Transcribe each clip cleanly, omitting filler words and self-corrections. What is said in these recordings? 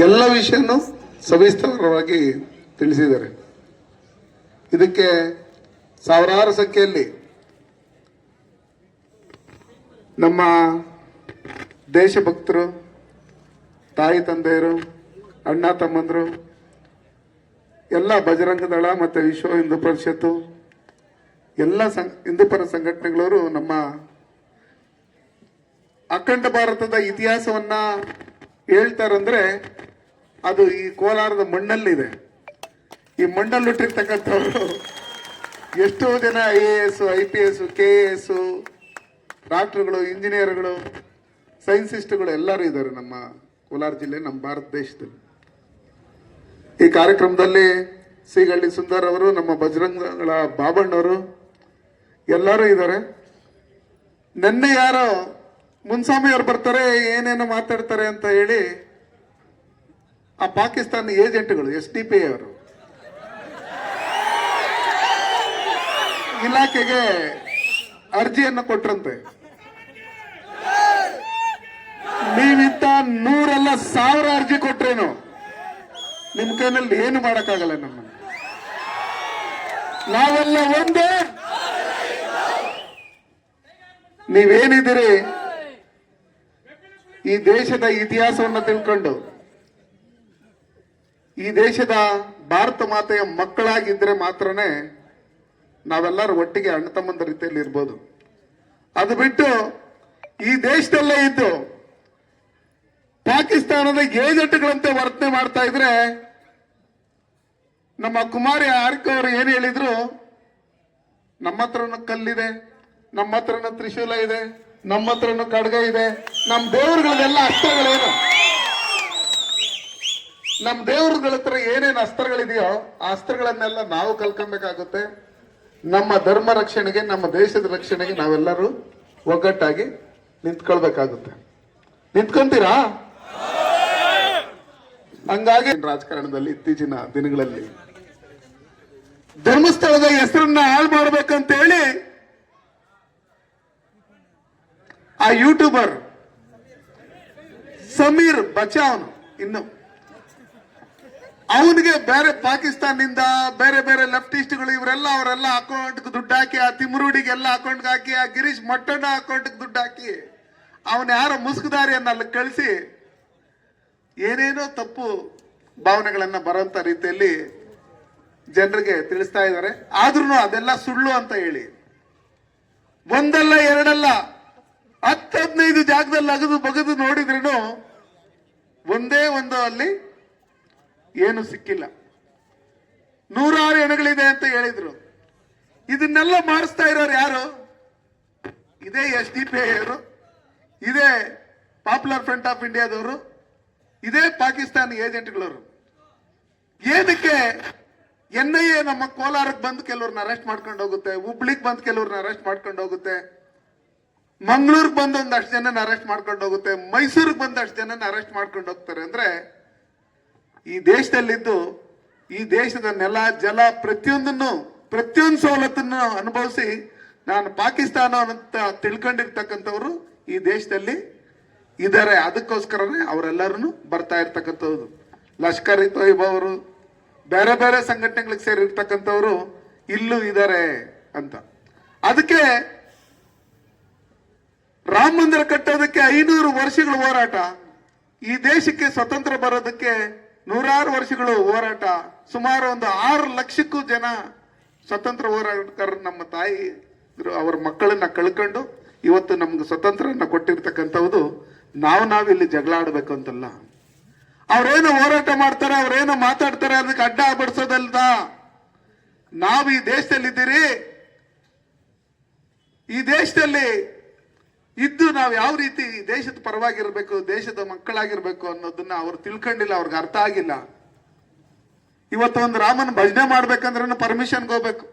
ಎಲ್ಲ ವಿಷಯನೂ ಸವಿಸ್ತರವಾಗಿ ತಿಳಿಸಿದ್ದಾರೆ. ಇದಕ್ಕೆ ಸಾವಿರಾರು ಸಂಖ್ಯೆಯಲ್ಲಿ ನಮ್ಮ ದೇಶಭಕ್ತರು, ತಾಯಿ ತಂದೆಯರು, ಅಣ್ಣ ತಮ್ಮಂದರು, ಎಲ್ಲ ಬಜರಂಗ ದಳ ಮತ್ತು ವಿಶ್ವ ಹಿಂದೂ ಪರಿಷತ್ತು, ಎಲ್ಲ ಹಿಂದೂಪರ ಸಂಘಟನೆಗಳವರು ನಮ್ಮ ಅಖಂಡ ಭಾರತದ ಇತಿಹಾಸವನ್ನ ಹೇಳ್ತಾರಂದ್ರೆ ಅದು ಈ ಕೋಲಾರದ ಮಣ್ಣಲ್ಲಿದೆ. ಈ ಮಣ್ಣಲ್ಲಿ ಹುಟ್ಟಿರ್ತಕ್ಕಂಥವ್ರು ಎಷ್ಟೋ ಜನ IAS, IPS, KAS, ಡಾಕ್ಟರ್ಗಳು, ಇಂಜಿನಿಯರ್ಗಳು, ಸೈನ್ಸಿಸ್ಟ್ಗಳು ಎಲ್ಲರೂ ಇದ್ದಾರೆ ನಮ್ಮ ಕೋಲಾರ ಜಿಲ್ಲೆ, ನಮ್ಮ ಭಾರತ ದೇಶದಲ್ಲಿ. ಈ ಕಾರ್ಯಕ್ರಮದಲ್ಲಿ ಸಿಗಳ್ಳಿ ಸುಂದರ್ ಅವರು, ನಮ್ಮ ಬಜರಂಗಗಳ ಬಾಬಣ್ಣವರು ಎಲ್ಲರೂ ಇದ್ದಾರೆ. ನೆನ್ನೆ ಯಾರೋ ಮುನ್ಸ್ವಾಮಿ ಅವ್ರು ಬರ್ತಾರೆ, ಏನೇನೋ ಮಾತಾಡ್ತಾರೆ ಅಂತ ಹೇಳಿ ಆ ಪಾಕಿಸ್ತಾನ ಏಜೆಂಟ್ಗಳು SDP ಅವರು ಇಲಾಖೆಗೆ ಅರ್ಜಿಯನ್ನು ಕೊಟ್ರಂತೆ. ನೀವಿಂತ 100 ಅಲ್ಲ 1000 ಅರ್ಜಿ ಕೊಟ್ರೇನು ನಿಮ್ ಕೈನಲ್ಲಿ ಏನು ಮಾಡಕ್ಕಾಗಲ್ಲ. ನಾವೆಲ್ಲ ಒಂದೇ. ನೀವೇನಿದ್ದೀರಿ ಈ ದೇಶದ ಇತಿಹಾಸವನ್ನು ತಿಳ್ಕೊಂಡು ಈ ದೇಶದ ಭಾರತ ಮಾತೆಯ ಮಕ್ಕಳಾಗಿದ್ರೆ ಮಾತ್ರನೇ ನಾವೆಲ್ಲರೂ ಒಟ್ಟಿಗೆ ಅಣ್ಣ ತಮ್ಮಂದ ರೀತಿಯಲ್ಲಿ ಇರ್ಬೋದು. ಅದು ಬಿಟ್ಟು ಈ ದೇಶದಲ್ಲೇ ಇದ್ದು ಪಾಕಿಸ್ತಾನದ ಏಜೆಂಟ್ಗಳಂತೆ ವರ್ತನೆ ಮಾಡ್ತಾ ಇದ್ರೆ, ನಮ್ಮ ಕುಮಾರಿ ಆರ್ಕ ಅವರು ಏನು ಹೇಳಿದ್ರು, ನಮ್ಮ ಹತ್ರನೂ ಕಲ್ಲಿದೆ, ನಮ್ಮ ಹತ್ರನೂ ತ್ರಿಶೂಲ ಇದೆ, ನಮ್ಮ ಹತ್ರನೂ ಖಡ್ಗ ಇದೆ. ನಮ್ಮ ದೇವರುಗಳದೆಲ್ಲ ಅಸ್ತ್ರಗಳೇನು, ನಮ್ಮ ದೇವರುಗಳ ಹತ್ರ ಏನೇನು ಅಸ್ತ್ರಗಳಿದೆಯೋ ಆ ಅಸ್ತ್ರಗಳನ್ನೆಲ್ಲ ನಾವು ಕಲ್ಕೊಬೇಕಾಗುತ್ತೆ. ನಮ್ಮ ಧರ್ಮ ರಕ್ಷಣೆಗೆ, ನಮ್ಮ ದೇಶದ ರಕ್ಷಣೆಗೆ ನಾವೆಲ್ಲರೂ ಒಗ್ಗಟ್ಟಾಗಿ ನಿಂತ್ಕೊಳ್ಬೇಕಾಗುತ್ತೆ. ನಿಂತ್ಕೊಂತೀರಾ? ಹಂಗಾಗಿ ರಾಜಕಾರಣದಲ್ಲಿ ಇತ್ತೀಚಿನ ದಿನಗಳಲ್ಲಿ ಧರ್ಮಸ್ಥಳದ ಹೆಸರನ್ನ ಹಾಳು ಮಾಡ್ಬೇಕಂತ ಹೇಳಿ ಆ ಯೂಟ್ಯೂಬರ್ ಸಮೀರ್ ಬಚಾವನು, ಇನ್ನು ಅವನಿಗೆ ಬೇರೆ ಪಾಕಿಸ್ತಾನದಿಂದ ಬೇರೆ ಬೇರೆ ಲೆಫ್ಟಿಸ್ಟ್ಗಳು ಅವರೆಲ್ಲ ಅಕೌಂಟ್ಗೆ ದುಡ್ಡು ಹಾಕಿ, ಆ ತಿಮ್ರೂಡಿಗೆಲ್ಲ ಅಕೌಂಟ್ಗೆ ಹಾಕಿ, ಆ ಗಿರೀಶ್ ಮಟ್ಟಣ್ಣ ಅಕೌಂಟ್ಗೆ ದುಡ್ಡು ಹಾಕಿ, ಅವನ ಯಾರೋ ಮುಸುಕುದಾರಿಯನ್ನ ಅಲ್ಲಿ ಕಳಿಸಿ ಏನೇನೋ ತಪ್ಪು ಭಾವನೆಗಳನ್ನ ಬರೋಂಥ ರೀತಿಯಲ್ಲಿ ಜನರಿಗೆ ತಿಳಿಸ್ತಾ ಇದ್ದಾರೆ. ಆದ್ರೂ ಅದೆಲ್ಲ ಸುಳ್ಳು ಅಂತ ಹೇಳಿ ಒಂದಲ್ಲ ಎರಡಲ್ಲ 10-15 ಜಾಗದಲ್ಲಿ ಅಗದು ಬಗದು ನೋಡಿದ್ರೂ ಒಂದೇ ಒಂದು ಅಲ್ಲಿ ಏನು ಸಿಕ್ಕಿಲ್ಲ. 106 ಹೆಣಗಳಿದೆ ಅಂತ ಹೇಳಿದ್ರು. ಇದನ್ನೆಲ್ಲ ಮಾಡಿಸ್ತಾ ಇರೋರು ಯಾರು? ಇದೇ SDP ಅವರು, ಇದೇ ಪಾಪ್ಯುಲರ್ ಫ್ರಂಟ್ ಆಫ್ ಇಂಡಿಯಾದವರು, ಇದೇ ಪಾಕಿಸ್ತಾನಿ ಏಜೆಂಟ್ಗಳವರು. ಏನಕ್ಕೆ NIA ನಮ್ಮ ಕೋಲಾರಕ್ಕೆ ಬಂದು ಕೆಲವ್ರನ್ನ ಅರೆಸ್ಟ್ ಮಾಡ್ಕೊಂಡು ಹೋಗುತ್ತೆ, ಹುಬ್ಳಿಗೆ ಬಂದು ಕೆಲವ್ರನ್ನ ಅರೆಸ್ಟ್ ಮಾಡ್ಕೊಂಡು ಹೋಗುತ್ತೆ, ಮಂಗಳೂರಿಗೆ ಬಂದು ಒಂದಷ್ಟು ಜನನ ಅರೆಸ್ಟ್ ಮಾಡ್ಕೊಂಡು ಹೋಗುತ್ತೆ, ಮೈಸೂರಿಗೆ ಬಂದಷ್ಟು ಜನನ ಅರೆಸ್ಟ್ ಮಾಡ್ಕೊಂಡು ಹೋಗ್ತಾರೆ ಅಂದ್ರೆ, ಈ ದೇಶದಲ್ಲಿದ್ದು ಈ ದೇಶದ ನೆಲ ಜಲ ಪ್ರತಿಯೊಂದು ಸವಲತ್ತನ್ನು ಅನುಭವಿಸಿ ನಾನು ಪಾಕಿಸ್ತಾನ ಅಂತ ತಿಳ್ಕೊಂಡಿರ್ತಕ್ಕಂಥವ್ರು ಈ ದೇಶದಲ್ಲಿ ಇದ್ದಾರೆ. ಅದಕ್ಕೋಸ್ಕರನೇ ಅವರೆಲ್ಲರೂ ಬರ್ತಾ ಇರ್ತಕ್ಕಂಥವ್ರು. ಲಷ್ಕರ್ ಇ ತೊಯ್ಬಾ ಅವರು, ಬೇರೆ ಬೇರೆ ಸಂಘಟನೆಗಳಿಗೆ ಸೇರಿರ್ತಕ್ಕಂಥವ್ರು ಇಲ್ಲೂ ಇದ್ದಾರೆ ಅಂತ. ಅದಕ್ಕೆ ರಾಮ ಮಂದಿರ ಕಟ್ಟೋದಕ್ಕೆ 500 ವರ್ಷಗಳ ಹೋರಾಟ, ಈ ದೇಶಕ್ಕೆ ಸ್ವತಂತ್ರ ಬರೋದಕ್ಕೆ 106 ವರ್ಷಗಳು ಹೋರಾಟ, ಸುಮಾರು ಒಂದು 6 ಲಕ್ಷಕ್ಕೂ ಜನ ಸ್ವತಂತ್ರ ಹೋರಾಟಗಾರರು ನಮ್ಮ ತಾಯಿ ಅವರ ಮಕ್ಕಳನ್ನ ಕಳ್ಕೊಂಡು ಇವತ್ತು ನಮ್ಗೆ ಸ್ವತಂತ್ರನ ಕೊಟ್ಟಿರ್ತಕ್ಕಂಥದ್ದು. ನಾವಿಲ್ಲಿ ಜಗಳ ಆಡ್ಬೇಕು ಅಂತಲ್ಲ. ಅವ್ರೇನೋ ಹೋರಾಟ ಮಾಡ್ತಾರೆ, ಅವ್ರೇನೋ ಮಾತಾಡ್ತಾರೆ, ಅದಕ್ಕೆ ಅಡ್ಡ ಬಡಿಸೋದಲ್ದ. ನಾವು ಈ ದೇಶದಲ್ಲಿದ್ದೀರಿ, ಈ ದೇಶದಲ್ಲಿ ಇದ್ದು ನಾವು ಯಾವ ರೀತಿ ದೇಶದ ಪರವಾಗಿರ್ಬೇಕು, ದೇಶದ ಮಕ್ಕಳಾಗಿರ್ಬೇಕು ಅನ್ನೋದನ್ನ ಅವ್ರು ತಿಳ್ಕೊಂಡಿಲ್ಲ, ಅವ್ರಿಗೆ ಅರ್ಥ ಆಗಿಲ್ಲ. ಇವತ್ತು ಒಂದು ರಾಮನ ಭಜನೆ ಮಾಡ್ಬೇಕಂದ್ರೂ ಪರ್ಮಿಷನ್ಗೆ ಹೋಗ್ಬೇಕು,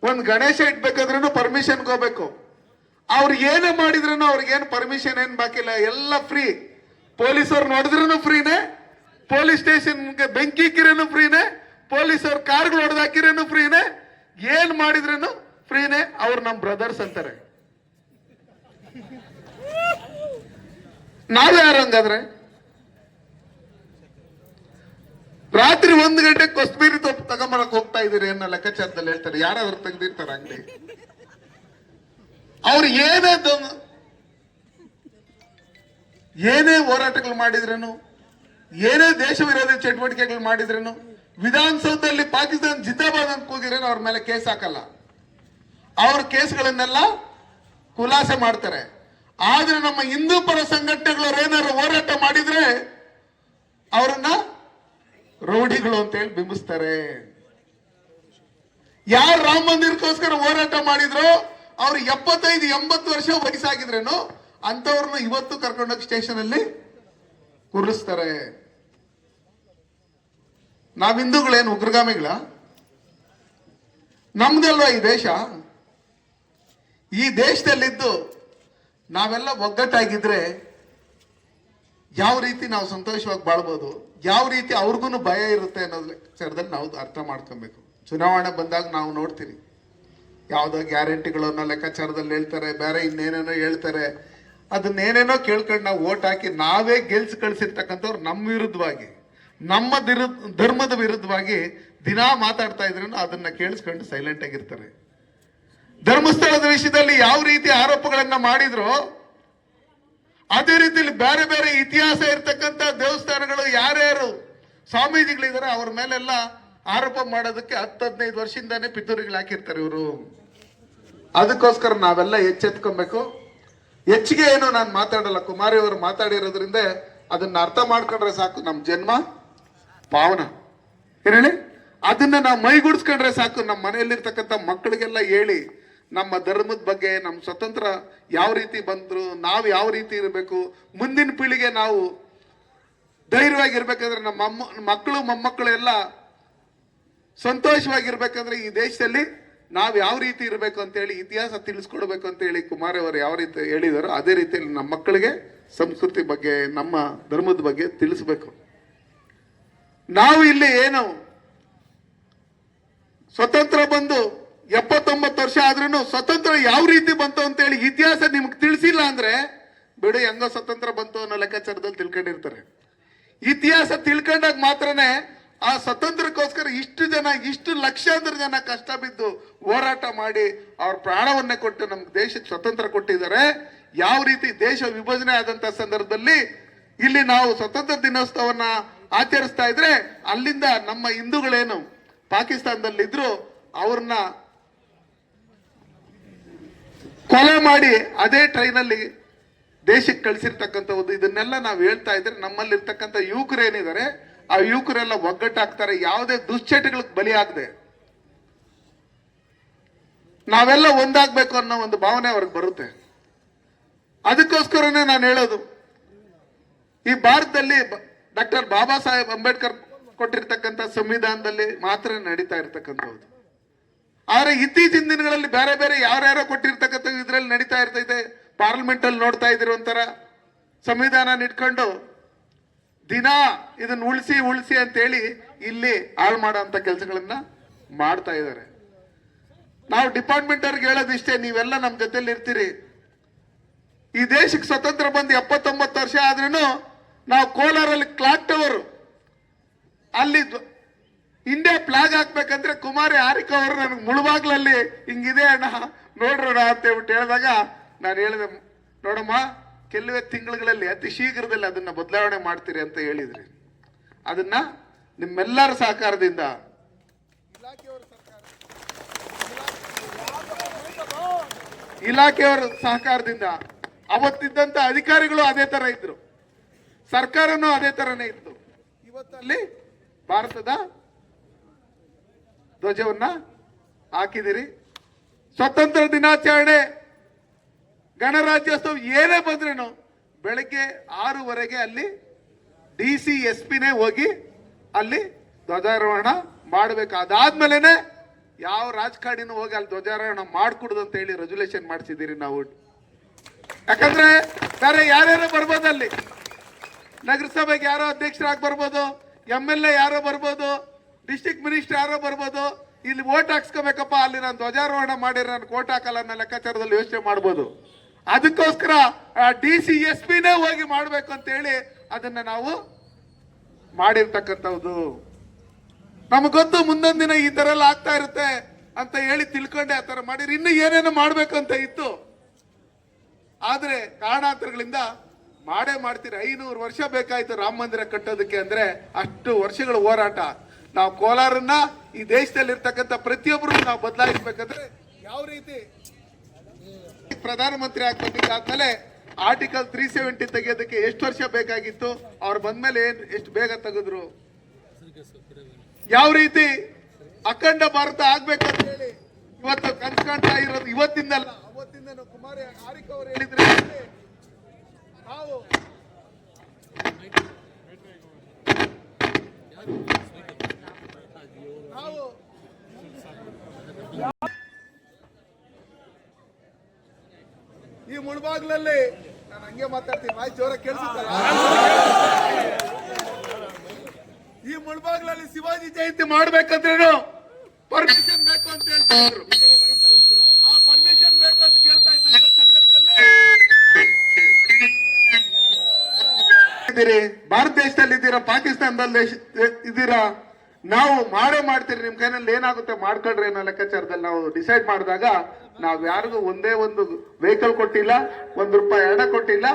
ಒಂದು ಗಣೇಶ ಇಟ್ಬೇಕಾದ್ರೂ ಪರ್ಮಿಷನ್ಗೆ ಹೋಗ್ಬೇಕು. ಅವ್ರಿಗೆ ಏನೇ ಮಾಡಿದ್ರೂ ಅವ್ರಿಗೇನು ಪರ್ಮಿಷನ್ ಏನು ಬಾಕಿಲ್ಲ, ಎಲ್ಲ ಫ್ರೀ. ಪೊಲೀಸರು ನೋಡಿದ್ರೂ ಫ್ರೀನೇ, ಪೊಲೀಸ್ ಸ್ಟೇಷನ್ಗೆ ಬೆಂಕಿ ಹಾಕಿರೇನು ಫ್ರೀನೇ, ಪೊಲೀಸರು ಕಾರ್ಗಳು ಹೊಡೆದಾಕಿರೇನು ಫ್ರೀನೇ, ಏನ್ ಮಾಡಿದ್ರೇನು ಫ್ರೀನೇ. ಅವ್ರು ನಮ್ಮ ಬ್ರದರ್ಸ್ ಅಂತಾರೆ. ನಾವ್ ಯಾರು ಹಂಗಾದ್ರೆ? ರಾತ್ರಿ 1 ಗಂಟೆ ಕೊಸ್ಬೀರಿ ತೊಪ್ಪು ತಗೊಂಬರಕ್ ಹೋಗ್ತಾ ಇದೀರಿ ಅನ್ನೋ ಲೆಕ್ಕಾಚಾರದಲ್ಲಿ ಹೇಳ್ತಾರೆ. ಯಾರಾದ್ರೂ ತೆಗ್ದಿರ್ತಾರೆ ಅಂಗಡಿ. ಅವ್ರು ಏನೇ ಹೋರಾಟಗಳು ಮಾಡಿದ್ರೇನು, ಏನೇ ದೇಶ ವಿರೋಧಿ ಚಟುವಟಿಕೆಗಳು ಮಾಡಿದ್ರೇನು, ವಿಧಾನಸೌಧದಲ್ಲಿ ಪಾಕಿಸ್ತಾನ ಜಿಂದಾಬಾದ್ ಅಂತ ಕೂಗಿರೇನು ಅವ್ರ ಮೇಲೆ ಕೇಸ್ ಹಾಕಲ್ಲ. ಅವ್ರ ಕೇಸ್ಗಳನ್ನೆಲ್ಲ ಖುಲಾಸೆ ಮಾಡ್ತಾರೆ. ಆದ್ರೆ ನಮ್ಮ ಹಿಂದೂ ಪರ ಸಂಘಟನೆಗಳು ಏನಾದ್ರು ಹೋರಾಟ ಮಾಡಿದ್ರೆ ಅವರನ್ನ ರೌಡಿಗಳು ಅಂತ ಹೇಳಿ ಬಿಂಬಿಸ್ತಾರೆ. ಯಾರು ರಾಮ ಮಂದಿರಕ್ಕೋಸ್ಕರ ಹೋರಾಟ ಮಾಡಿದ್ರು ಅವ್ರು 75-80 ವರ್ಷ ವಯಸ್ಸಾಗಿದ್ರೇನು ಅಂತವ್ರನ್ನ ಇವತ್ತು ಕರ್ಕೊಂಡೋಗಿ ಸ್ಟೇಷನ್ ಅಲ್ಲಿ ಕೂರಿಸ್ತಾರೆ. ನಾವ್ ಹಿಂದೂಗಳೇನು ಉಗ್ರಗಾಮಿಗಳ? ನಮ್ದಲ್ವಾ ಈ ದೇಶ? ಈ ದೇಶದಲ್ಲಿದ್ದು ನಾವೆಲ್ಲ ಒಗ್ಗಟ್ಟಾಗಿದ್ರೆ ಯಾವ ರೀತಿ ನಾವು ಸಂತೋಷವಾಗಿ ಬಾಳ್ಬೋದು, ಯಾವ ರೀತಿ ಅವ್ರಿಗೂ ಭಯ ಇರುತ್ತೆ ಅನ್ನೋದ್ರ ವಿಚಾರದಲ್ಲಿ ನಾವು ಅರ್ಥ ಮಾಡ್ಕೊಬೇಕು. ಚುನಾವಣೆ ಬಂದಾಗ ನಾವು ನೋಡ್ತೀವಿ, ಯಾವುದೋ ಗ್ಯಾರಂಟಿಗಳು ಅನ್ನೋ ಲೆಕ್ಕಾಚಾರದಲ್ಲಿ ಹೇಳ್ತಾರೆ, ಬೇರೆ ಇನ್ನೇನೇನೋ ಹೇಳ್ತಾರೆ. ಅದನ್ನೇನೇನೋ ಕೇಳ್ಕೊಂಡು ನಾವು ಓಟ್ ಹಾಕಿ ನಾವೇ ಗೆಲ್ಸಿ ಕಳಿಸಿರ್ತಕ್ಕಂಥವ್ರು ನಮ್ಮ ವಿರುದ್ಧವಾಗಿ, ನಮ್ಮ ಧರ್ಮದ ವಿರುದ್ಧವಾಗಿ ದಿನಾ ಮಾತಾಡ್ತಾ ಇದ್ರು ಅದನ್ನ ಕೇಳಿಸ್ಕೊಂಡು ಸೈಲೆಂಟ್ ಆಗಿರ್ತಾರೆ. ಧರ್ಮಸ್ಥಳದ ವಿಷಯದಲ್ಲಿ ಯಾವ ರೀತಿ ಆರೋಪಗಳನ್ನ ಮಾಡಿದ್ರು ಅದೇ ರೀತಿಯಲ್ಲಿ ಬೇರೆ ಬೇರೆ ಇತಿಹಾಸ ಇರ್ತಕ್ಕಂಥ ದೇವಸ್ಥಾನಗಳು ಯಾರ್ಯಾರು ಸ್ವಾಮೀಜಿಗಳಿದ್ದಾರೆ ಅವ್ರ ಮೇಲೆಲ್ಲ ಆರೋಪ ಮಾಡೋದಕ್ಕೆ 10-15 ವರ್ಷದಿಂದಾನೇ ಪಿತೂರಿಗಳು ಹಾಕಿರ್ತಾರೆ ಇವರು. ಅದಕ್ಕೋಸ್ಕರ ನಾವೆಲ್ಲ ಎಚ್ಚೆತ್ಕೊಬೇಕು. ಹೆಚ್ಚಿಗೆ ಏನು ನಾನು ಮಾತಾಡಲ್ಲ, ಕುಮಾರಿ ಅವರು ಮಾತಾಡಿರೋದ್ರಿಂದ ಅದನ್ನ ಅರ್ಥ ಮಾಡ್ಕೊಂಡ್ರೆ ಸಾಕು. ನಮ್ಮ ಜನ್ಮ ಪಾವನ ಹೇಳಿ, ಅದನ್ನ ನಾವು ಮೈಗೂಡಿಸ್ಕೊಂಡ್ರೆ ಸಾಕು. ನಮ್ಮ ಮನೆಯಲ್ಲಿರ್ತಕ್ಕಂಥ ಮಕ್ಕಳಿಗೆಲ್ಲ ಹೇಳಿ ನಮ್ಮ ಧರ್ಮದ ಬಗ್ಗೆ, ನಮ್ಮ ಸ್ವತಂತ್ರ ಯಾವ ರೀತಿ ಬಂದ್ರು, ನಾವು ಯಾವ ರೀತಿ ಇರಬೇಕು, ಮುಂದಿನ ಪೀಳಿಗೆ ನಾವು ಧೈರ್ಯವಾಗಿರ್ಬೇಕಂದ್ರೆ, ನಮ್ಮ ಮಕ್ಕಳು ಮೊಮ್ಮಕ್ಕಳು ಎಲ್ಲ ಸಂತೋಷವಾಗಿರ್ಬೇಕಂದ್ರೆ ಈ ದೇಶದಲ್ಲಿ ನಾವು ಯಾವ ರೀತಿ ಇರಬೇಕು ಅಂತೇಳಿ ಇತಿಹಾಸ ತಿಳಿಸ್ಕೊಡ್ಬೇಕು ಅಂತ ಹೇಳಿ ಕುಮಾರ್ ಅವರು ಯಾವ ರೀತಿ ಹೇಳಿದಾರೋ ಅದೇ ರೀತಿಯಲ್ಲಿ ನಮ್ಮ ಮಕ್ಕಳಿಗೆ ಸಂಸ್ಕೃತಿ ಬಗ್ಗೆ, ನಮ್ಮ ಧರ್ಮದ ಬಗ್ಗೆ ತಿಳಿಸ್ಬೇಕು. ನಾವು ಇಲ್ಲಿ ಏನು ಸ್ವತಂತ್ರ ಬಂದು 79 ವರ್ಷ ಆದ್ರೂ ಸ್ವತಂತ್ರ ಯಾವ ರೀತಿ ಬಂತು ಅಂತ ಹೇಳಿ ಇತಿಹಾಸ ನಿಮ್ಗೆ ತಿಳಿಸಿಲ್ಲ ಅಂದ್ರೆ ಬಿಡು, ಹೆಂಗೋ ಸ್ವತಂತ್ರ ಬಂತು ಅನ್ನೋ ಲೆಕ್ಕಾಚಾರದಲ್ಲಿ ತಿಳ್ಕೊಂಡಿರ್ತಾರೆ. ಇತಿಹಾಸ ತಿಳ್ಕೊಂಡಾಗ ಮಾತ್ರನೇ ಆ ಸ್ವತಂತ್ರಕ್ಕೋಸ್ಕರ ಇಷ್ಟು ಲಕ್ಷಾಂತರ ಜನ ಕಷ್ಟ ಬಿದ್ದು ಹೋರಾಟ ಮಾಡಿ ಅವ್ರ ಪ್ರಾಣವನ್ನೇ ಕೊಟ್ಟು ನಮ್ಗೆ ದೇಶಕ್ಕೆ ಸ್ವತಂತ್ರ ಕೊಟ್ಟಿದ್ದಾರೆ. ಯಾವ ರೀತಿ ದೇಶ ವಿಭಜನೆ ಆದಂತ ಸಂದರ್ಭದಲ್ಲಿ ಇಲ್ಲಿ ನಾವು ಸ್ವತಂತ್ರ ದಿನೋತ್ಸವನ್ನ ಆಚರಿಸ್ತಾ ಇದ್ರೆ ಅಲ್ಲಿಂದ ನಮ್ಮ ಹಿಂದೂಗಳೇನು ಪಾಕಿಸ್ತಾನದಲ್ಲಿದ್ರು ಅವ್ರನ್ನ ಕೊಲೆ ಮಾಡಿ ಅದೇ ಟ್ರೈನಲ್ಲಿ ದೇಶಕ್ಕೆ ಕಳಿಸಿರ್ತಕ್ಕಂಥದ್ದು. ಇದನ್ನೆಲ್ಲ ನಾವು ಹೇಳ್ತಾ ಇದ್ರೆ ನಮ್ಮಲ್ಲಿರ್ತಕ್ಕಂಥ ಯುವಕರು ಏನಿದ್ದಾರೆ ಆ ಯುವಕರೆಲ್ಲ ಒಗ್ಗಟ್ಟಾಗ್ತಾರೆ, ಯಾವುದೇ ದುಶ್ಚಟಗಳಿಗೆ ಬಲಿ ಆಗದೆ ನಾವೆಲ್ಲ ಒಂದಾಗ್ಬೇಕು ಅನ್ನೋ ಒಂದು ಭಾವನೆ ಅವ್ರಿಗೆ ಬರುತ್ತೆ. ಅದಕ್ಕೋಸ್ಕರನೇ ನಾನು ಹೇಳೋದು, ಈ ಭಾರತದಲ್ಲಿ ಡಾಕ್ಟರ್ ಬಾಬಾ ಸಾಹೇಬ್ ಅಂಬೇಡ್ಕರ್ ಕೊಟ್ಟಿರ್ತಕ್ಕಂಥ ಸಂವಿಧಾನದಲ್ಲಿ ಮಾತ್ರ ನಡೀತಾ ಇರ್ತಕ್ಕಂಥದ್ದು. ಆದ್ರೆ ಇತ್ತೀಚಿನ ದಿನಗಳಲ್ಲಿ ಬೇರೆ ಬೇರೆ ಯಾರ್ಯಾರೋ ಕೊಟ್ಟಿರ್ತಕ್ಕಂಥ ಇದ್ರಲ್ಲಿ ನಡೀತಾ ಇರ್ತೈತೆ. ಪಾರ್ಲಿಮೆಂಟ್ ಅಲ್ಲಿ ನೋಡ್ತಾ ಇದ್ದೀರಿ, ಒಂಥರ ಸಂವಿಧಾನ ಇಟ್ಕೊಂಡು ದಿನ ಇದನ್ನ ಉಳಿಸಿ ಅಂತೇಳಿ ಇಲ್ಲಿ ಹಾಳು ಮಾಡೋಂಥ ಕೆಲಸಗಳನ್ನ ಮಾಡ್ತಾ ಇದ್ದಾರೆ. ನಾವು ಡಿಪಾರ್ಟ್ಮೆಂಟ್ ಅವ್ರಿಗೆ ಹೇಳೋದು ಇಷ್ಟೇ, ನೀವೆಲ್ಲ ನಮ್ಮ ಜೊತೆಲಿ ಇರ್ತೀರಿ. ಈ ದೇಶಕ್ಕೆ ಸ್ವತಂತ್ರ ಬಂದು 79 ವರ್ಷ ಆದ್ರೂ ನಾವು ಕೋಲಾರಲ್ಲಿ ಕ್ಲಾಕ್ ಟವರ್ ಅಲ್ಲಿ ಇಂಡಿಯಾ ಫ್ಲಾಗ್ ಹಾಕ್ಬೇಕಂದ್ರೆ ಕುಮಾರಿ ಹಾರಿಕಾ ಅವರು ನನಗೆ ಮುಳುಬಾಗ್ಲಲ್ಲಿ ಹಿಂಗಿದೆ ಅಣ್ಣ ನೋಡ್ರೋಣ ಅಂತ ಹೇಳ್ಬಿಟ್ಟು ಹೇಳಿದಾಗ ನಾನು ಹೇಳಿದೆ, ನೋಡಮ್ಮ ಕೆಲವೇ ತಿಂಗಳುಗಳಲ್ಲಿ ಅತಿ ಶೀಘ್ರದಲ್ಲಿ ಅದನ್ನ ಬದಲಾವಣೆ ಮಾಡ್ತೀರಿ ಅಂತ ಹೇಳಿದ್ರಿ. ಅದನ್ನ ನಿಮ್ಮೆಲ್ಲರ ಸಹಕಾರದಿಂದ, ಇಲಾಖೆಯವರ ಸಹಕಾರದಿಂದ, ಅವತ್ತಿದ್ದಂತ ಅಧಿಕಾರಿಗಳು ಅದೇ ತರ ಇದ್ರು, ಸರ್ಕಾರನೂ ಅದೇ ತರನೇ ಇತ್ತು. ಇವತ್ತಲ್ಲಿ ಭಾರತದ ಧ್ವಜವನ್ನ ಹಾಕಿದಿರಿ. ಸ್ವತಂತ್ರ ದಿನಾಚರಣೆ, ಗಣರಾಜ್ಯೋತ್ಸವ ಏನೇ ಬಂದ್ರೇನು ಬೆಳಗ್ಗೆ 6:15 ಅಲ್ಲಿ DCSPನೇ ಹೋಗಿ ಅಲ್ಲಿ ಧ್ವಜಾರೋಹಣ ಮಾಡಬೇಕು. ಅದಾದ್ಮೇಲೆ ಯಾವ ರಾಜಕಾರಣಿನೂ ಹೋಗಿ ಅಲ್ಲಿ ಧ್ವಜಾರೋಹಣ ಮಾಡ್ಕೊಡುದು ಅಂತ ಹೇಳಿ ರೆಜುಲೇಷನ್ ಮಾಡಿಸಿದ್ದೀರಿ ನಾವು. ಯಾಕಂದ್ರೆ ಬೇರೆ ಯಾರ್ಯಾರೋ ಬರ್ಬೋದು, ಅಲ್ಲಿ ನಗರಸಭೆಗೆ ಯಾರೋ ಅಧ್ಯಕ್ಷರಾಗಿ ಬರ್ಬೋದು, MLA ಯಾರೋ ಬರ್ಬೋದು, ಡಿಸ್ಟ್ರಿಕ್ಟ್ ಮಿನಿಸ್ಟರ್ ಯಾರೋ ಬರ್ಬೋದು. ಇಲ್ಲಿ ವೋಟ್ ಹಾಕ್ಸ್ಕೋಬೇಕಪ್ಪ, ಅಲ್ಲಿ ನಾನು ಧ್ವಜಾರೋಹಣ ಮಾಡಿದ್ರೆ ನಾನು ಕೋಟ್ ಹಾಕಲ್ಲ ಅನ್ನೋ ಲೆಕ್ಕಾಚಾರದಲ್ಲಿ ಯೋಚನೆ ಮಾಡ್ಬೋದು. ಅದಕ್ಕೋಸ್ಕರ DCSPನೇ ಹೋಗಿ ಮಾಡ್ಬೇಕು ಅಂತ ಹೇಳಿ ಅದನ್ನ ನಾವು ಮಾಡಿರ್ತಕ್ಕಂಥದ್ದು. ನಮಗ್ ಗೊತ್ತು ಮುಂದೊಂದ್ ದಿನ ಈ ತರ ಎಲ್ಲ ಆಗ್ತಾ ಇರುತ್ತೆ ಅಂತ ಹೇಳಿ ತಿಳ್ಕೊಂಡೆ ಆ ತರ ಮಾಡಿರಿ. ಇನ್ನು ಏನೇನು ಮಾಡ್ಬೇಕಂತ ಇತ್ತು, ಆದ್ರೆ ಕಾರಣಾಂತರಗಳಿಂದ ಮಾಡೇ ಮಾಡ್ತೀರಿ. 500 ವರ್ಷ ಬೇಕಾಯ್ತು ರಾಮ ಮಂದಿರ ಕಟ್ಟೋದಕ್ಕೆ ಅಂದ್ರೆ, ಅಷ್ಟು ವರ್ಷಗಳ ಹೋರಾಟ. ನಾವು ಕೋಲಾರನ್ನ ಈ ದೇಶದಲ್ಲಿ ಇರ್ತಕ್ಕಂಥ ಪ್ರತಿಯೊಬ್ಬರು ನಾವು ಬದಲಾಯಿಸ್ಬೇಕಂದ್ರೆ ಯಾವ ರೀತಿ ಪ್ರಧಾನಮಂತ್ರಿ ಆಗ್ಬೇಕಾದ್ಮೇಲೆ ಆರ್ಟಿಕಲ್ 370 ತೆಗೆಯೋದಕ್ಕೆ ಎಷ್ಟು ವರ್ಷ ಬೇಕಾಗಿತ್ತು, ಅವ್ರು ಬಂದ್ಮೇಲೆ ಎಷ್ಟು ಬೇಗ ತೆಗೆದ್ರು. ಯಾವ ರೀತಿ ಅಖಂಡ ಭಾರತ ಆಗ್ಬೇಕಂತ ಹೇಳಿ ಇವತ್ತು ಕನ್ಸ್ಕೊಂತ ಇರೋದು ಇವತ್ತಿಂದಲ್ಲ, ಅವತ್ತಿಂದ ಕುಮಾರಿ ಆರಿಕ್ ಅವರು ಹೇಳಿದ್ರೆ ನಾವು ಈ ಮುಳಬಾಗ್ಲಲ್ಲಿ ನಾನು ಹಂಗೆ ಮಾತಾಡ್ತೀನಿ, ಮಾಹಿತಿ ಜೋರ ಕೇಳಿಸುತ್ತಾರೆ. ಈ ಮುಳಬಾಗ್ಲಲ್ಲಿ ಶಿವಾಜಿ ಜಯಂತಿ ಮಾಡ್ಬೇಕಂದ್ರೇನು ಪರ್ಮಿಷನ್ ಬೇಕು ಅಂತ ಹೇಳ್ತಾ ಇದ್ರು. ಆ ಪರ್ಮಿಷನ್ ಬೇಕು ಅಂತ ಕೇಳ್ತಾ ಇದ್ದ ಸಂದರ್ಭದಲ್ಲಿ ಭಾರತ ದೇಶದಲ್ಲಿ ಇದ್ದೀರಾ, ಪಾಕಿಸ್ತಾನದಲ್ಲಿ ಇದ್ದೀರಾ, ನಾವು ಮಾಡೇ ಮಾಡ್ತೀರಿ, ನಿಮ್ ಕೈನಲ್ಲಿ ಏನಾಗುತ್ತೆ ಮಾಡ್ಕೊಳ್ರಿ ಅನ್ನೋ ಲೆಕ್ಕಾಚಾರದಲ್ಲಿ ನಾವು ಡಿಸೈಡ್ ಮಾಡಿದಾಗ ನಾವ್ ಯಾರಿಗೂ ಒಂದೇ ಒಂದು ವೆಹಿಕಲ್ ಕೊಟ್ಟಿಲ್ಲ, ₹1 ಹಣ ಕೊಟ್ಟಿಲ್ಲ.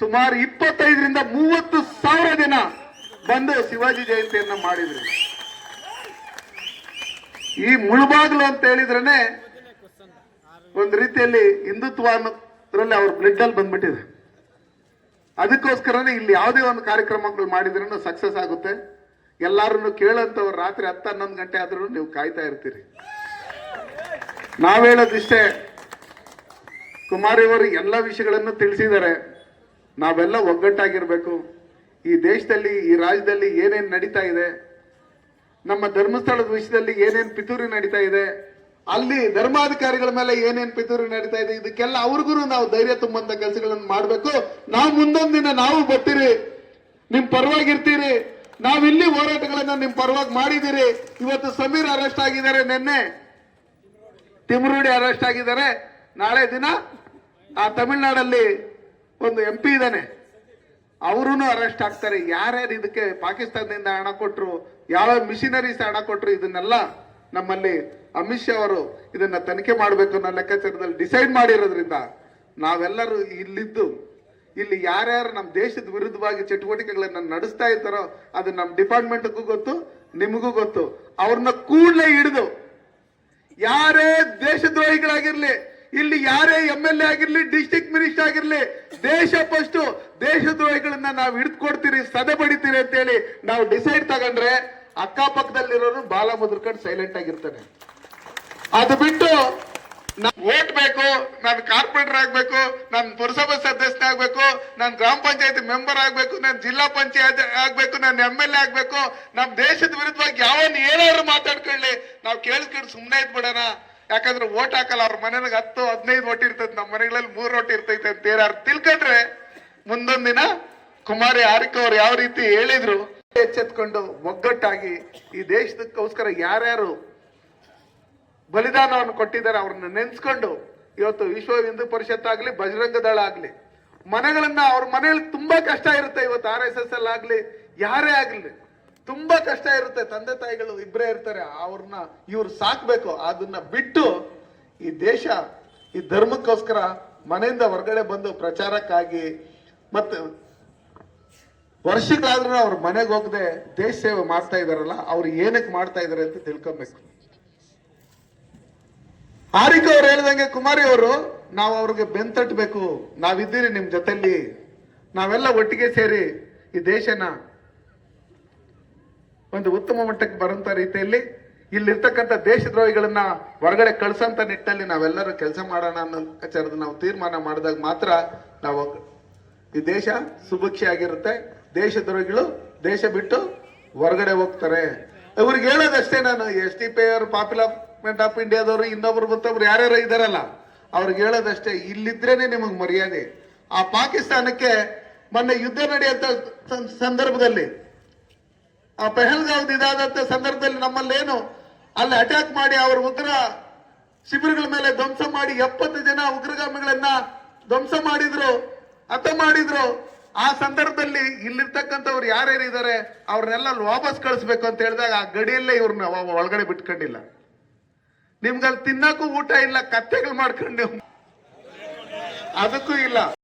ಸುಮಾರು 25ರಿಂದ 30 ಸಾವಿರ ಜನ ಬಂದು ಶಿವಾಜಿ ಜಯಂತಿಯನ್ನ ಮಾಡಿದ್ರು. ಈ ಮುಳುಬಾಗ್ಲು ಅಂತ ಹೇಳಿದ್ರೇನೆ ಒಂದ್ ರೀತಿಯಲ್ಲಿ ಹಿಂದುತ್ವ ಅನ್ನೋದ್ರಲ್ಲಿ ಅವ್ರ ಬ್ಲಡ್ ಅಲ್ಲಿ ಬಂದ್ಬಿಟ್ಟಿದೆ. ಅದಕ್ಕೋಸ್ಕರನೇ ಇಲ್ಲಿ ಯಾವುದೇ ಒಂದು ಕಾರ್ಯಕ್ರಮಗಳು ಮಾಡಿದ್ರೂ ಸಕ್ಸಸ್ ಆಗುತ್ತೆ. ಎಲ್ಲಾರನ್ನು ಕೇಳಂತವ್ರು ರಾತ್ರಿ 10-11 ಗಂಟೆ ಆದ್ರೂ ನೀವು ಕಾಯ್ತಾ ಇರ್ತೀರಿ. ನಾವ್ ಹೇಳೋದಿಷ್ಟೇ, ಕುಮಾರಿ ಅವರು ಎಲ್ಲ ವಿಷಯಗಳನ್ನು ತಿಳಿಸಿದ್ದಾರೆ. ನಾವೆಲ್ಲ ಒಗ್ಗಟ್ಟಾಗಿರ್ಬೇಕು. ಈ ದೇಶದಲ್ಲಿ, ಈ ರಾಜ್ಯದಲ್ಲಿ ಏನೇನ್ ನಡೀತಾ ಇದೆ, ನಮ್ಮ ಧರ್ಮಸ್ಥಳದ ವಿಷಯದಲ್ಲಿ ಏನೇನ್ ಪಿತೂರಿ ನಡೀತಾ ಇದೆ, ಅಲ್ಲಿ ಧರ್ಮಾಧಿಕಾರಿಗಳ ಮೇಲೆ ಏನೇನ್ ಪಿತೂರಿ ನಡೀತಾ ಇದೆ, ಇದಕ್ಕೆಲ್ಲ ಅವ್ರಿಗೂ ನಾವು ಧೈರ್ಯ ತುಂಬಂತ ಕೆಲಸಗಳನ್ನು ಮಾಡ್ಬೇಕು. ನಾವು ಮುಂದೊಂದ್ ದಿನ ನಾವು ಬರ್ತೀರಿ, ನಿಮ್ ಪರವಾಗಿರ್ತೀರಿ. ನಾವಿಲ್ಲಿ ಹೋರಾಟಗಳನ್ನ ನಿಮ್ ಪರವಾಗಿ ಮಾಡಿದಿರಿ. ಇವತ್ತು ಸಮೀರ್ ಅರೆಸ್ಟ್ ಆಗಿದ್ದಾರೆ, ನಿನ್ನೆ ತಿಮುರುಡಿ ಅರೆಸ್ಟ್ ಆಗಿದ್ದಾರೆ. ನಾಳೆ ದಿನ ಆ ತಮಿಳ್ನಾಡಲ್ಲಿ ಒಂದು MP ಇದ್ದಾನೆ, ಅವರೂ ಅರೆಸ್ಟ್ ಆಗ್ತಾರೆ. ಯಾರ್ಯಾರು ಇದಕ್ಕೆ ಪಾಕಿಸ್ತಾನದಿಂದ ಹಣ ಕೊಟ್ರು, ಯಾವ ಮಿಷನರೀಸ್ ಹಣ ಕೊಟ್ರು, ಇದನ್ನೆಲ್ಲ ನಮ್ಮಲ್ಲಿ ಅಮಿತ್ ಶಾ ಅವರು ಇದನ್ನ ತನಿಖೆ ಮಾಡಬೇಕು ಅನ್ನೋ ಲೆಕ್ಕಾಚಾರದಲ್ಲಿ ಡಿಸೈಡ್ ಮಾಡಿರೋದ್ರಿಂದ ನಾವೆಲ್ಲರೂ ಇಲ್ಲಿದ್ದು ಇಲ್ಲಿ ಯಾರ್ಯಾರು ನಮ್ಮ ದೇಶದ ವಿರುದ್ಧವಾಗಿ ಚಟುವಟಿಕೆಗಳನ್ನ ನಡೆಸ್ತಾ ಇರ್ತಾರೋ ಅದು ನಮ್ಮ ಡಿಪಾರ್ಟ್ಮೆಂಟ್ಗೂ ಗೊತ್ತು, ನಿಮಗೂ ಗೊತ್ತು. ಅವ್ರನ್ನ ಕೂಡಲೇ ಹಿಡಿದು, ಯಾರೇ ದೇಶದ್ರೋಹಿಗಳಾಗಿರ್ಲಿ, ಇಲ್ಲಿ ಯಾರೇ MLA ಆಗಿರ್ಲಿ, ಡಿಸ್ಟ್ರಿಕ್ಟ್ ಮಿನಿಸ್ಟರ್ ಆಗಿರ್ಲಿ, ದೇಶ ಫಸ್ಟ್, ದೇಶದ್ರೋಹಿಗಳನ್ನ ನಾವು ಹಿಡಿದು ಕೊಡ್ತೀರಿ, ಸದೆ ಬಡಿತೀರಿ ಅಂತ ಹೇಳಿ ನಾವು ಡಿಸೈಡ್ ತಗೊಂಡ್ರೆ ಅಕ್ಕಪಕ್ಕದಲ್ಲಿರೋರು ಬಾಲ ಮುದ್ರಕೊಂಡು ಸೈಲೆಂಟ್ ಆಗಿರ್ತಾನೆ. ಅದು ಬಿಟ್ಟು ವೋಟ್ ಬೇಕು, ನಾನು ಕಾರ್ಪೊರೇಟರ್ ಆಗ್ಬೇಕು, ನಾನು ಪುರಸಭಾ ಸದಸ್ಯ ಆಗ್ಬೇಕು, ನಾನು ಗ್ರಾಮ ಪಂಚಾಯತ್ ಮೆಂಬರ್ ಆಗ್ಬೇಕು, ನಾನು ಜಿಲ್ಲಾ ಪಂಚಾಯತ್ ಆಗ್ಬೇಕು, ನಾನು MLA ಆಗ್ಬೇಕು, ನಮ್ ದೇಶದ ವಿರುದ್ಧವಾಗಿ ಯಾವನ್ ಏನಾದ್ರು ಮಾತಾಡ್ಕೊಳ್ಳಿ, ನಾವು ಕೇಳಿಸ್ಕೊಂಡು ಸುಮ್ಮನೆ ಇದ್ಬಿಡೋಣ. ಯಾಕಂದ್ರೆ ವೋಟ್ ಹಾಕಲ್ಲ, ಅವ್ರ ಮನೆಗೆ 10-15 ವೋಟ್ ಇರ್ತೈತೆ, ನಮ್ಮ ಮನೆಗಳಲ್ಲಿ 3 ವೋಟ್ ಇರ್ತೈತೆ ಅಂತ ಯಾರು ತಿಳ್ಕೊಂಡ್ರೆ ಮುಂದೊಂದ್ ದಿನ ಕುಮಾರಿ ಆರಿಕ್ ಅವ್ರು ಯಾವ ರೀತಿ ಹೇಳಿದ್ರು, ಎಚ್ಚೆತ್ಕೊಂಡು ಒಗ್ಗಟ್ಟಾಗಿ ಈ ದೇಶದಕ್ಕೋಸ್ಕರ ಯಾರ್ಯಾರು ಬಲಿದಾನವನ್ನು ಕೊಟ್ಟಿದ್ದಾರೆ ಅವ್ರನ್ನ ನೆನ್ಸ್ಕೊಂಡು ಇವತ್ತು ವಿಶ್ವ ಹಿಂದೂ ಪರಿಷತ್ ಆಗ್ಲಿ, ಬಜರಂಗ ದಳ ಆಗ್ಲಿ, ಮನೆಗಳನ್ನ ಅವ್ರ ಮನೆಯಲ್ಲಿ ತುಂಬಾ ಕಷ್ಟ ಇರುತ್ತೆ. ಇವತ್ತು RSS ಅಲ್ಲಿ ಆಗ್ಲಿ, ಯಾರೇ ಆಗ್ಲಿ ತುಂಬಾ ಕಷ್ಟ ಇರುತ್ತೆ. ತಂದೆ ತಾಯಿಗಳು ಇಬ್ಬರೇ ಇರ್ತಾರೆ, ಅವ್ರನ್ನ ಇವ್ರು ಸಾಕ್ಬೇಕು. ಅದನ್ನ ಬಿಟ್ಟು ಈ ದೇಶ, ಈ ಧರ್ಮಕ್ಕೋಸ್ಕರ ಮನೆಯಿಂದ ಹೊರಗಡೆ ಬಂದು ಪ್ರಚಾರಕ್ಕಾಗಿ ಮತ್ತೆ ವರ್ಷಗಳಾದ್ರೂ ಅವ್ರ ಮನೆಗೆ ಹೋಗದೆ ದೇಶ ಸೇವೆ ಮಾಡ್ತಾ ಇದಾರಲ್ಲ, ಅವ್ರು ಏನಕ್ಕೆ ಮಾಡ್ತಾ ಇದಾರೆ ಅಂತ ತಿಳ್ಕೊಬೇಕು. ಆರಿಕ್ ಅವ್ರು ಹೇಳ್ದಂಗೆ ಕುಮಾರಿ ಅವರು, ನಾವು ಅವ್ರಿಗೆ ಬೆಂತಟ್ಟಬೇಕು, ನಾವಿದ್ದೀರಿ ನಿಮ್ ಜೊತೆಲಿ, ನಾವೆಲ್ಲ ಒಟ್ಟಿಗೆ ಸೇರಿ ಈ ದೇಶನ ಒಂದು ಉತ್ತಮ ಮಟ್ಟಕ್ಕೆ ಬರುವಂತ ರೀತಿಯಲ್ಲಿ ಇಲ್ಲಿರ್ತಕ್ಕಂಥ ದೇಶದ್ರೋಹಿಗಳನ್ನ ಹೊರಗಡೆ ಕಳ್ಸಂತ ನಿಟ್ಟಿನಲ್ಲಿ ನಾವೆಲ್ಲರೂ ಕೆಲಸ ಮಾಡೋಣ ಅನ್ನೋ ವಿಚಾರದ ನಾವು ತೀರ್ಮಾನ ಮಾಡಿದಾಗ ಮಾತ್ರ ನಾವು ಈ ದೇಶ ಸುಭಿಕ್ಷೆ ಆಗಿರುತ್ತೆ. ದೇಶದ್ರೋಹಿಗಳು ದೇಶ ಬಿಟ್ಟು ಹೊರಗಡೆ ಹೋಗ್ತಾರೆ. ಇವ್ರಿಗೆ ಹೇಳೋದಷ್ಟೇ, ನಾನು SDP ಅವರು, ಪಾಪ್ಯುಲರ್ ಆಫ್ ಇಂಡಿಯಾದವರು, ಇನ್ನೊಬ್ರು ಮತ್ತೊಬ್ರು ಯಾರ್ಯಾರು ಇದಾರಲ್ಲ, ಅವ್ರಿಗೆ ಹೇಳೋದಷ್ಟೇ, ಇಲ್ಲಿದ್ರೇನೆ ನಿಮಗ್ ಮರ್ಯಾದೆ. ಆ ಪಾಕಿಸ್ತಾನಕ್ಕೆ ಮೊನ್ನೆ ಯುದ್ಧ ನಡೆಯುವಂತ ಸಂದರ್ಭದಲ್ಲಿ, ಆ ಪೆಹಲ್ಗಾವ್ ಇದಾದಂತ ಸಂದರ್ಭದಲ್ಲಿ ನಮ್ಮಲ್ಲೇನು ಅಲ್ಲಿ ಅಟ್ಯಾಕ್ ಮಾಡಿ ಅವ್ರ ಉಗ್ರ ಶಿಬಿರಗಳ ಮೇಲೆ ಧ್ವಂಸ ಮಾಡಿ 70 ಜನ ಉಗ್ರಗಾಮಿಗಳನ್ನ ಧ್ವಂಸ ಮಾಡಿದ್ರು, ಹತ ಮಾಡಿದ್ರು. ಆ ಸಂದರ್ಭದಲ್ಲಿ ಇಲ್ಲಿ ಇರ್ತಕ್ಕಂಥವ್ರು ಯಾರ್ಯಾರು ಇದ್ದಾರೆ ಅವ್ರನ್ನೆಲ್ಲ ಅಲ್ಲಿ ವಾಪಸ್ ಕಳಿಸ್ಬೇಕು ಅಂತ ಹೇಳಿದಾಗ ಆ ಗಡಿಯಲ್ಲೇ ಇವ್ರನ್ನ ಒಳಗಡೆ ಬಿಟ್ಕೊಂಡಿಲ್ಲ. ನಿಮ್ಗಲ್ಲಿ ತಿನ್ನಕ್ಕೂ ಊಟ ಇಲ್ಲ, ಕತ್ತೆಗಳು ಮಾಡ್ಕೊಂಡು ಅದಕ್ಕೂ ಇಲ್ಲ.